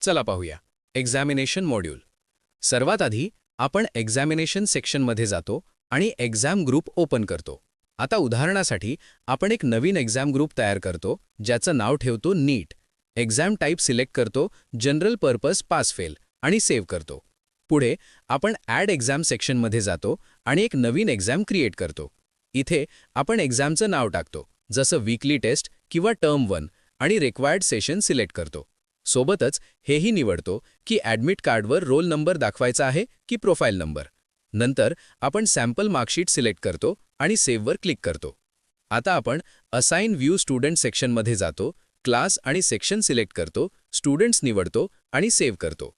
चला पाहूया examination module. सर्वात आधी आपण एक्झामिनेशन सेक्शनमध्ये जातो आणि एक्झाम ग्रुप ओपन करतो. आता उदाहरणासाठी आपण एक नवीन एक्झाम ग्रुप तयार करतो ज्याचं नाव ठेवतो नीट. एक्झाम टाईप सिलेक्ट करतो जनरल पर्पज पास फेल आणि सेव्ह करतो. पुढे आपण ॲड एक्झाम सेक्शनमध्ये जातो आणि एक नवीन एक्झाम क्रिएट करतो. इथे आपण एक्झामचं नाव टाकतो जसं वीकली टेस्ट किंवा टर्म 1 आणि रिक्वायर्ड सेशन सिलेक्ट करतो. सोबतच हेही निवडतो की ॲडमिट कार्डवर रोल नंबर दाखवायचा आहे की प्रोफाईल नंबर. नंतर आपण सॅम्पल मार्कशीट सिलेक्ट करतो आणि सेव्हवर क्लिक करतो. आता आपण असाइन व्ह्यू स्टुडंट सेक्शनमध्ये जातो, क्लास आणि सेक्शन सिलेक्ट करतो, स्टुडंट्स निवडतो आणि सेव्ह करतो.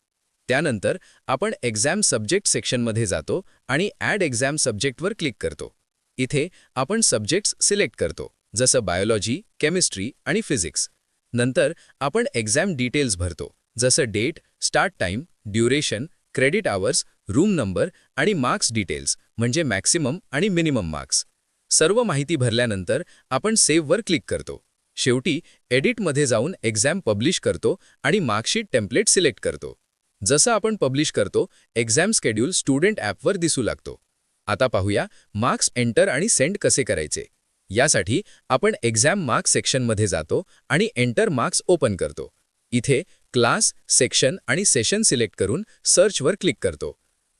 त्यानंतर आपण एक्झाम सब्जेक्ट सेक्शनमध्ये जातो आणि ॲड एक्झाम सब्जेक्टवर क्लिक करतो. इथे आपण सब्जेक्ट्स सिलेक्ट करतो जसं बायोलॉजी, केमिस्ट्री आणि फिजिक्स. नंतर आपण एक्झाम डिटेल्स भरतो जसं date, start time, duration, credit hours, room number आणि मार्क्स डिटेल्स म्हणजे मॅक्सिमम आणि मिनिमम मार्क्स. सर्व माहिती भरल्यानंतर आपण सेव्हवर क्लिक करतो. शेवटी एडिटमध्ये जाऊन एक्झाम पब्लिश करतो आणि मार्कशीट टेम्पलेट सिलेक्ट करतो. जसं आपण पब्लिश करतो एक्झाम शेड्यूल स्टुडंट ॲपवर दिसू लागतो. आता पाहूया मार्क्स एंटर आणि सेंड कसे करायचे. यासाठी आपण एक्झाम मार्क्स सेक्शनमध्ये जातो आणि एंटर मार्क्स ओपन करतो. इथे क्लास, सेक्शन आणि सेशन सिलेक्ट करून सर्चवर क्लिक करतो.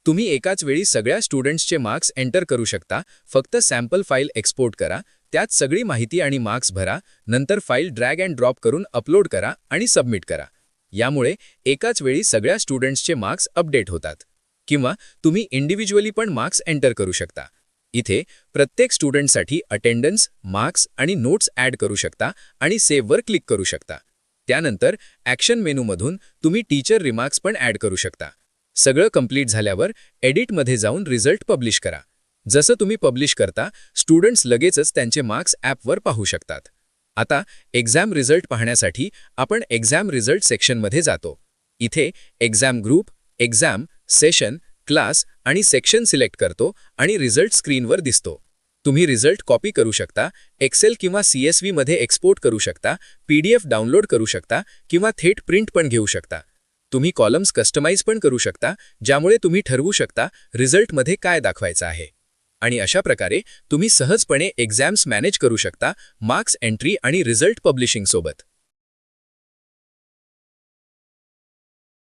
तुम्ही एकाच वेळी सगळ्या स्टुडंट्सचे मार्क्स एंटर करू शकता. फक्त सॅम्पल फाईल एक्सपोर्ट करा, त्यात सगळी माहिती आणि मार्क्स भरा, नंतर फाईल ड्रॅग अँड ड्रॉप करून अपलोड करा आणि सबमिट करा. यामुळे एकाच वेळी सगळ्या स्टुडंट्सचे मार्क्स अपडेट होतात. किंवा तुम्ही इंडिव्हिज्युअली पण मार्क्स एंटर करू शकता. इथे प्रत्येक स्टुडंटसाठी अटेंडन्स, मार्क्स आणि नोट्स ॲड करू शकता आणि सेव्हवर क्लिक करू शकता. त्यानंतर ॲक्शन मेनूमधून तुम्ही टीचर रिमार्क्स पण ॲड करू शकता. सगळं कंप्लीट झाल्यावर एडिटमध्ये जाऊन रिझल्ट पब्लिश करा. जसं तुम्ही पब्लिश करता स्टुडंट्स लगेचच त्यांचे मार्क्स ॲपवर पाहू शकतात. आता एक्झाम रिझल्ट पाहण्यासाठी आपण एक्झाम रिझल्ट सेक्शनमध्ये जातो. इथे exam group, exam, session, class आणि सेक्शन सिलेक्ट करतो आणि रिझल्ट स्क्रीनवर दिसतो. तुम्ही रिझल्ट कॉपी करू शकता, एक्सेल किंवा CSV मध्ये एक्सपोर्ट करू शकता, PDF डाउनलोड करू शकता किंवा थेट प्रिंट पण घेऊ शकता. तुम्ही कॉलम्स कस्टमाइज पण करू शकता ज्यामुळे तुम्ही ठरवू शकता रिझल्टमध्ये काय दाखवायचं आहे. आणि अशा प्रकारे तुम्ही सहजपणे एक्झाम्स मॅनेज करू शकता मार्क्स एंट्री आणि रिझल्ट पब्लिशिंग सोबत.